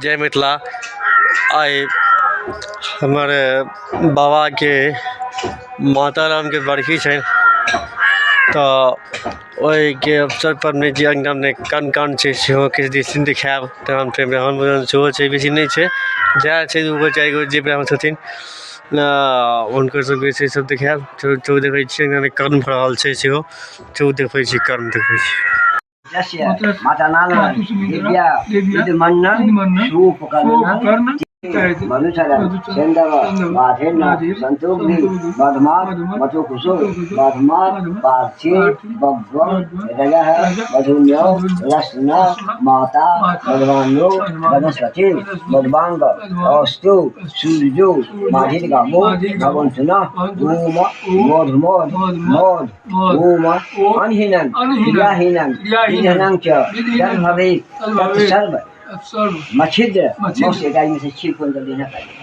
जय मिथिला। आए हमारे बाबा के माता राम के बरखी है, तो वही के अवसर पर मैं जी अंगना में कन कन से किस दिन दिखाब तमाम ब्राह्मण भोजन सेहो छै, बेसी नहीं है जहाँ छै दूगो चारि गो जे ब्राह्मण छथिन उनकर सबके से सब दिखाब। तो देखै छियै अंगना में कर्म भऽ रहल छै सेहो, तो देखै छी कर्म देखै छी। माता दिव्या सूपकर्ण मनुचरण सेंदव बाधेन संतोग्नि बधमात मतुकुसो बधमात पार्थि बग्वं रजः मधुन्यो रसन माता मधवान्यो वनस्पति मधवांग अस्तु सूर्यो माधिर्गामो भवन्तुना ओम मोधमोध मोध ओम अनहिनं क्रियाहीनं विधनं च जन्म भवेत् तत्सर्व मच्छिद्र मोक्ष एकाई में से छीन खोल कर देना चाहिए।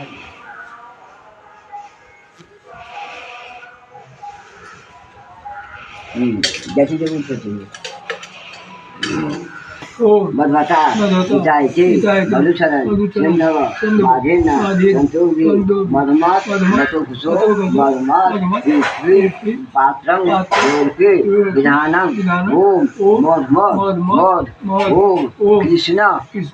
जैसी जरूरत होती है मधुमाता पिताइति मनुचरण सेंधव बाधेन संतोग्नि मधुमात मतुकुसो मधुमात पृथ्वी पात्रं लोके विधानं ओम मोधमोध मोध ओम कृष्ण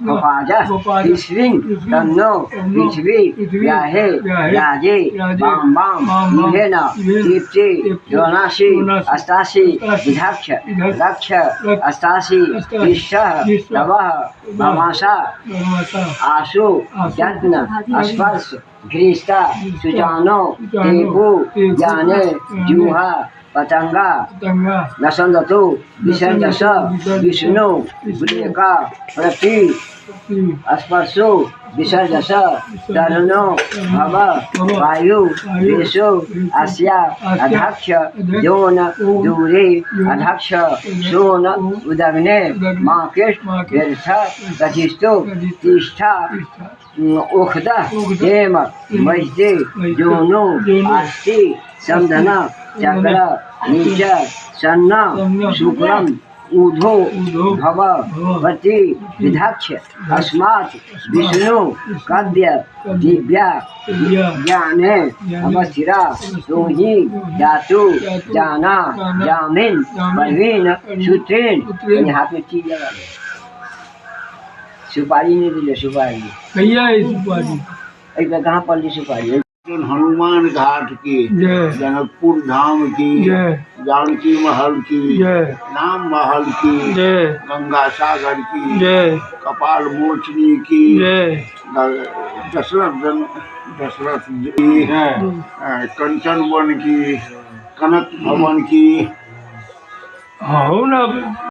कपाजः पृथ्वीं तन्नो पृथ्वी व्याहे व्याजे बाम बाम इवेन दीप्ति योनासि अस्तासि विधाक्ष रक्ष अस्तासि विश्व नवः भवासा आशु यज्ञ स्पर्श घृष्टा सुचानो देवो ज्ञाने जुहा पतंगा नसंदतो विसर्जस विष्णु ब्रेका प्रति स्पर्शो विसर्जस तरुणो भव वायु देशो अस्या अध्यक्ष योन दूरे अध्यक्ष सोन उदग्ने माकेश व्यर्थ प्रतिष्ठो तिष्ठा ओखद हेम वैद्य जोनो अस्ति समधन चक्र नीच सन्न शुक्लम ऊधो भव पति विधाक्ष अस्मात् विष्णु कव्य दिव्या ज्ञाने अवस्थिरा सोहि जातु जाना जामिन परवीन सुत्रेन। यहाँ पे चीज लगा सुपारी नहीं दिले सुपारी भैया सुपारी एक कहाँ पर ली सुपारी हनुमान घाट की जनकपुर धाम की जानकी महल की नाम महल की गंगा सागर की कपाल मोचनी की दशरथ जी है कंचन वन की कनक भवन की। हाँ ना।